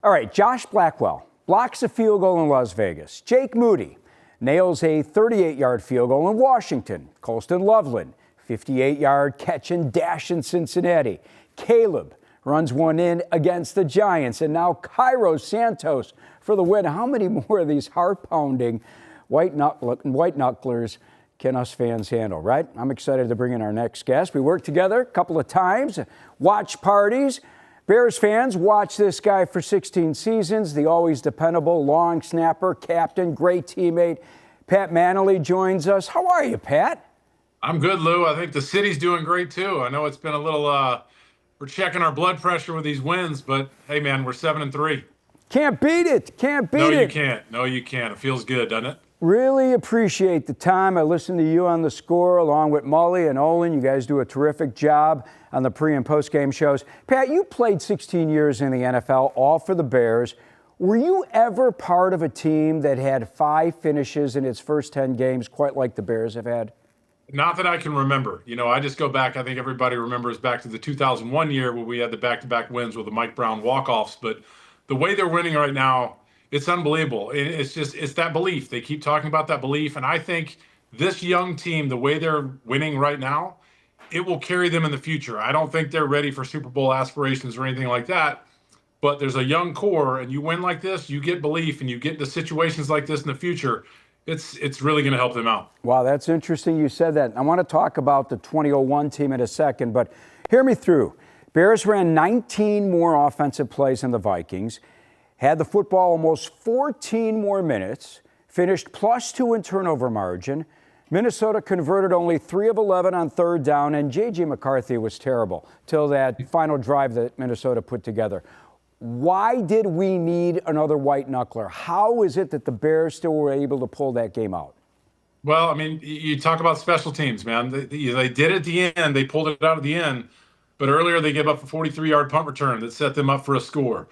All right, Josh Blackwell blocks a field goal in Las Vegas. Jake Moody nails a 38-yard field goal in Washington. Colston Loveland, 58-yard catch and dash in Cincinnati. Caleb runs one in against the Giants. And now Cairo Santos for the win. How many more of these heart-pounding white knucklers can us fans handle, right? I'm excited to bring in our next guest. We worked together a couple of times, watch parties. Bears fans watch this guy for 16 seasons, the always dependable long snapper, captain, great teammate. Pat Mannelly joins us. How are you, Pat? I'm good, Lou. I think the city's doing great, too. I know it's been a little, we're checking our blood pressure with these wins, but hey, man, we're 7-3. Can't beat it. Can't beat it. No, you can't. No, you can't. It feels good, doesn't it? Really appreciate the time. I listened to you on The Score along with Mully and Olin. You guys do a terrific job on the pre- and post-game shows. Pat, you played 16 years in the NFL, all for the Bears. Were you ever part of a team that had 5 finishes in its first 10 games, quite like the Bears have had? Not that I can remember. You know, I just go back. I think everybody remembers back to the 2001 year where we had the back-to-back wins with the Mike Brown walk-offs. But the way they're winning right now, it's unbelievable. It's that belief. They keep talking about that belief. And I think this young team, the way they're winning right now, it will carry them in the future. I don't think they're ready for Super Bowl aspirations or anything like that. But there's a young core, and you win like this, you get belief, and you get into situations like this in the future. It's really going to help them out. Wow, that's interesting you said that. I want to talk about the 2001 team in a second, but hear me through. Bears ran 19 more offensive plays than the Vikings, had the football almost 14 more minutes, finished +2 in turnover margin. Minnesota converted only 3 of 11 on third down, and J.J. McCarthy was terrible till that final drive that Minnesota put together. Why did we need another white knuckler? How is it that the Bears still were able to pull that game out? Well, I mean, you talk about special teams, man. They did it at the end. They pulled it out at the end. But earlier they gave up a 43-yard punt return that set them up for a score.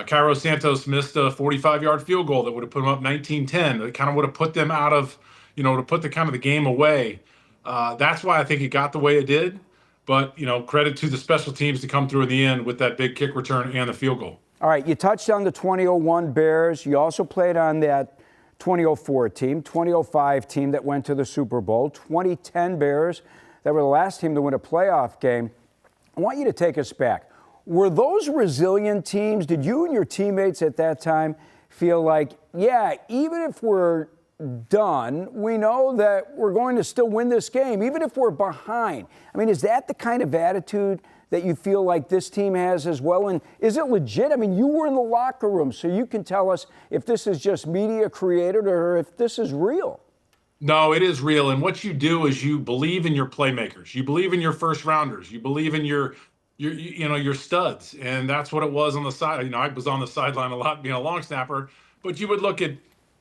Cairo Santos missed a 45-yard field goal that would have put them up 19-10. That kind of would have put them out of, to put the kind of the game away. That's why I think it got the way it did. But, credit to the special teams to come through in the end with that big kick return and the field goal. All right, you touched on the 2001 Bears. You also played on that 2004 team, 2005 team that went to the Super Bowl, 2010 Bears that were the last team to win a playoff game. I want you to take us back. Were those resilient teams? Did you and your teammates at that time feel like, yeah, even if we're done, we know that we're going to still win this game, even if we're behind? I mean, is that the kind of attitude that you feel like this team has as well? And is it legit? I mean, you were in the locker room, so you can tell us if this is just media created or if this is real. No, it is real. And what you do is you believe in your playmakers. You believe in your first rounders. You believe in your studs. And that's what it was on the side. I was on the sideline a lot being a long snapper, but you would look at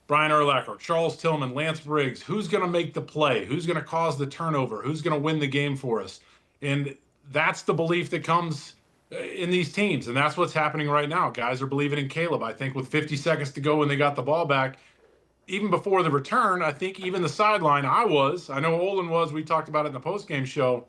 Brian Urlacher, Charles Tillman, Lance Briggs. Who's going to make the play? Who's going to cause the turnover? Who's going to win the game for us? And that's the belief that comes in these teams. And that's what's happening right now. Guys are believing in Caleb. I think with 50 seconds to go when they got the ball back, even before the return, I think even the sideline, I know Olin was, we talked about it in the postgame show,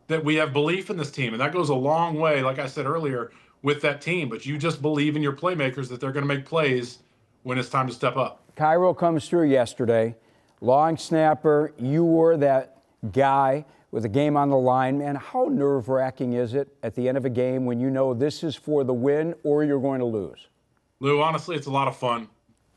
that we have belief in this team. And that goes a long way, like I said earlier, with that team. But you just believe in your playmakers that they're going to make plays when it's time to step up. Cairo comes through yesterday. Long snapper, you were that guy with a game on the line. Man, how nerve-wracking is it at the end of a game when you know this is for the win or you're going to lose? Lou, honestly, it's a lot of fun.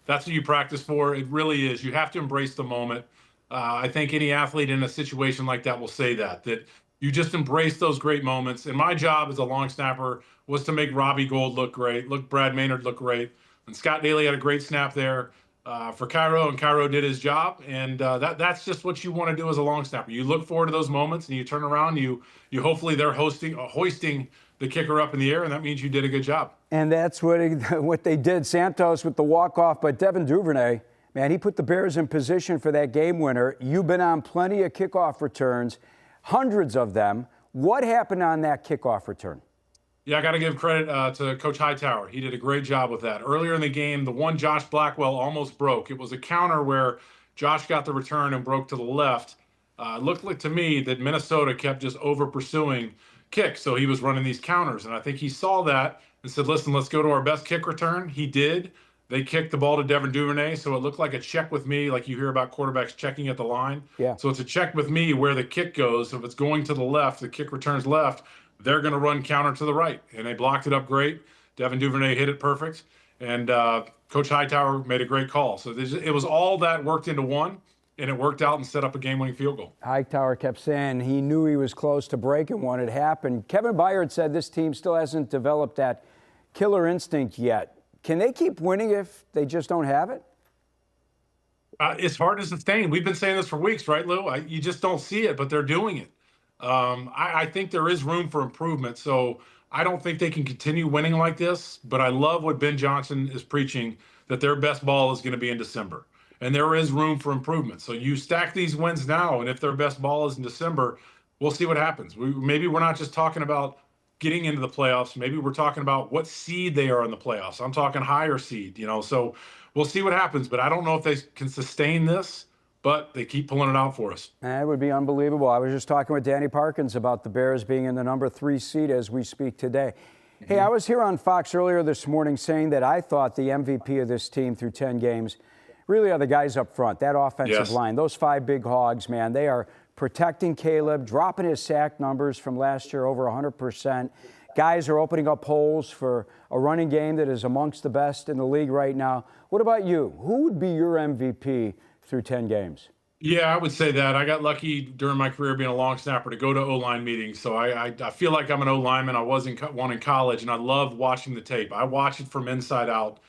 That's what you practice for. It really is. You have to embrace the moment. I think any athlete in a situation like that will say that you just embrace those great moments. And my job as a long snapper was to make Robbie Gould look great, Brad Maynard look great. And Scott Daly had a great snap there for Cairo, and Cairo did his job. And that's just what you want to do as a long snapper. You look forward to those moments, and you turn around. You hopefully they're hoisting the kicker up in the air, and that means you did a good job. And that's what they did. Santos with the walk-off, but Devin Duvernay, man, he put the Bears in position for that game winner. You've been on plenty of kickoff returns, hundreds of them. What happened on that kickoff return? Yeah, I got to give credit to Coach Hightower. He did a great job with that. Earlier in the game, the one Josh Blackwell almost broke. It was a counter where Josh got the return and broke to the left. It looked like to me that Minnesota kept just over pursuing kicks, so he was running these counters, and I think he saw that and said, listen, let's go to our best kick return. He did. They kicked the ball to Devin Duvernay, so it looked like a check with me, like you hear about quarterbacks checking at the line. Yeah. So it's a check with me where the kick goes. So if it's going to the left, the kick returns left, they're going to run counter to the right. And they blocked it up great. Devin Duvernay hit it perfect. And Coach Hightower made a great call. So it was all that worked into one, and it worked out and set up a game-winning field goal. Hightower kept saying he knew he was close to breaking one. It happened. Kevin Byard said this team still hasn't developed that killer instinct yet. Can they keep winning if they just don't have it? It's hard to sustain. We've been saying this for weeks, right, Lou? You just don't see it, but they're doing it. I think there is room for improvement. So I don't think they can continue winning like this, but I love what Ben Johnson is preaching, that their best ball is going to be in December. And there is room for improvement. So you stack these wins now, and if their best ball is in December, we'll see what happens. Maybe we're not just talking about getting into the playoffs. Maybe we're talking about what seed they are in the playoffs. I'm talking higher seed, so we'll see what happens. But I don't know if they can sustain this, but they keep pulling it out for us. That would be unbelievable. I was just talking with Danny Parkins about the Bears being in the number 3 seed as we speak today. Hey, I was here on Fox earlier this morning saying that I thought the MVP of this team through 10 games really are the guys up front, that offensive line. Those 5 big hogs, man, they are protecting Caleb, dropping his sack numbers from last year over 100%. Guys are opening up holes for a running game that is amongst the best in the league right now. What about you? Who would be your MVP through 10 games? Yeah, I would say that. I got lucky during my career being a long snapper to go to O-line meetings. So I feel like I'm an O-lineman. I was one in college, and I love watching the tape. I watch it from inside out.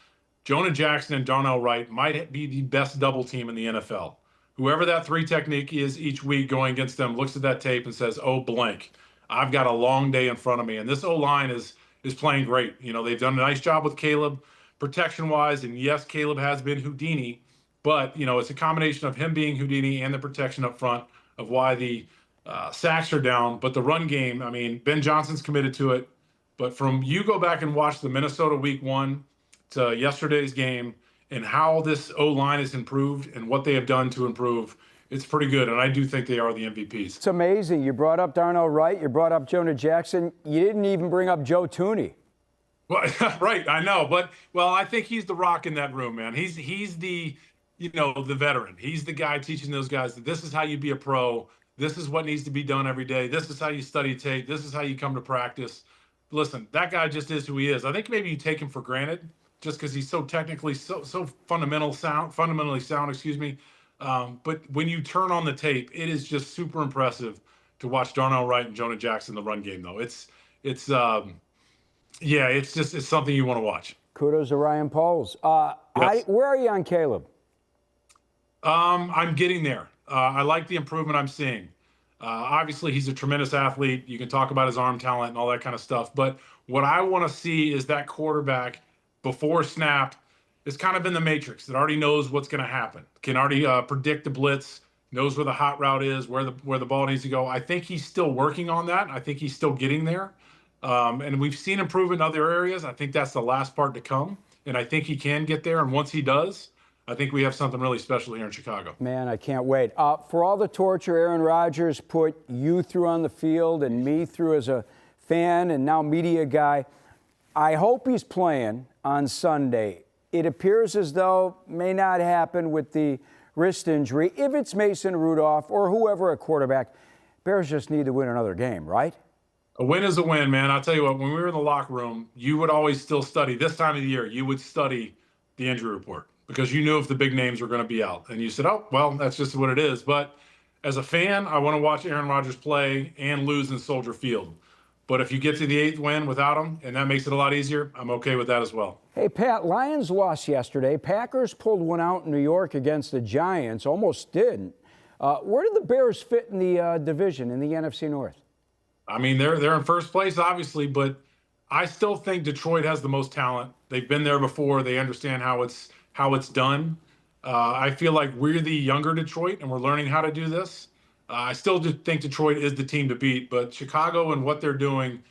Jonah Jackson and Darnell Wright might be the best double team in the NFL. Whoever that 3 technique is each week going against them looks at that tape and says, oh, blank, I've got a long day in front of me. And this O-line is playing great. They've done a nice job with Caleb protection-wise. And, yes, Caleb has been Houdini. But, it's a combination of him being Houdini and the protection up front of why the sacks are down. But the run game, Ben Johnson's committed to it. But you go back and watch the Minnesota Week 1 to yesterday's game, and how this O-line has improved and what they have done to improve, it's pretty good. And I do think they are the MVPs. It's amazing. You brought up Darnell Wright. You brought up Jonah Jackson. You didn't even bring up Joe Thuney. Well, right, I know. But, I think he's the rock in that room, man. He's the, the veteran. He's the guy teaching those guys that this is how you be a pro. This is what needs to be done every day. This is how you study tape. This is how you come to practice. Listen, that guy just is who he is. I think maybe you take him for granted, just because he's so technically so fundamentally sound. But when you turn on the tape, it is just super impressive to watch Darnell Wright and Jonah Jackson in the run game, though. It's something you want to watch. Kudos to Ryan Poles. Yes. Where are you on Caleb? I'm getting there. I like the improvement I'm seeing. Obviously, he's a tremendous athlete. You can talk about his arm talent and all that kind of stuff. But what I want to see is that quarterback before snap is kind of in the matrix that already knows what's going to happen, can already predict the blitz, knows where the hot route is, where the ball needs to go. I think he's still working on that. I think he's still getting there. And we've seen improvement in other areas. I think that's the last part to come. And I think he can get there. And once he does, I think we have something really special here in Chicago. Man, I can't wait. For all the torture Aaron Rodgers put you through on the field and me through as a fan and now media guy, I hope he's playing on Sunday. It appears as though may not happen with the wrist injury. If it's Mason Rudolph or whoever at quarterback, Bears just need to win another game, right? A win is a win, man. I'll tell you what, when we were in the locker room, you would always still study. This time of the year, you would study the injury report because you knew if the big names were going to be out. And you said, oh, well, that's just what it is. But as a fan, I want to watch Aaron Rodgers play and lose in Soldier Field. But if you get to the 8th win without him, and that makes it a lot easier, I'm okay with that as well. Hey, Pat, Lions lost yesterday. Packers pulled one out in New York against the Giants, almost didn't. Where do the Bears fit in the division in the NFC North? They're in first place, obviously, but I still think Detroit has the most talent. They've been there before. They understand how it's done. I feel like we're the younger Detroit, and we're learning how to do this. I still do think Detroit is the team to beat, but Chicago and what they're doing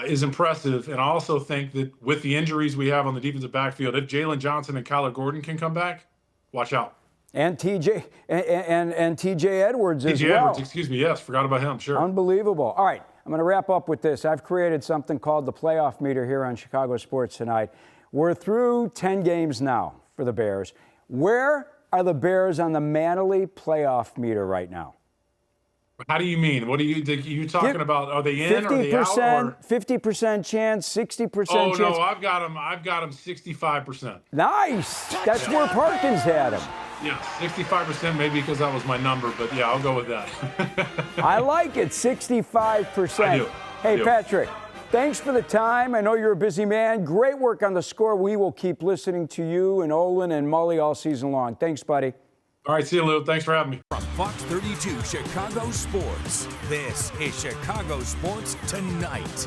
is impressive. And I also think that with the injuries we have on the defensive backfield, if Jalen Johnson and Kyler Gordon can come back, watch out. And TJ Edwards as well. TJ Edwards, excuse me. Yes, forgot about him. Sure. Unbelievable. All right, I'm going to wrap up with this. I've created something called the playoff meter here on Chicago Sports Tonight. We're through 10 games now for the Bears. Where are the Bears on the Mannelly playoff meter right now? How do you mean? What are you talking about? Are they in? 50%, are they out? 50% chance, 60% chance. Oh no, I've got them 65%. Nice. That's where Parkins had him. Yeah, 65% maybe because that was my number, but yeah, I'll go with that. I like it, 65%. I do. Hey, Patrick, thanks for the time. I know you're a busy man. Great work on the score. We will keep listening to you and Olin and Mully all season long. Thanks, buddy. All right, see you, Lou. Thanks for having me. From Fox 32 Chicago Sports, this is Chicago Sports Tonight.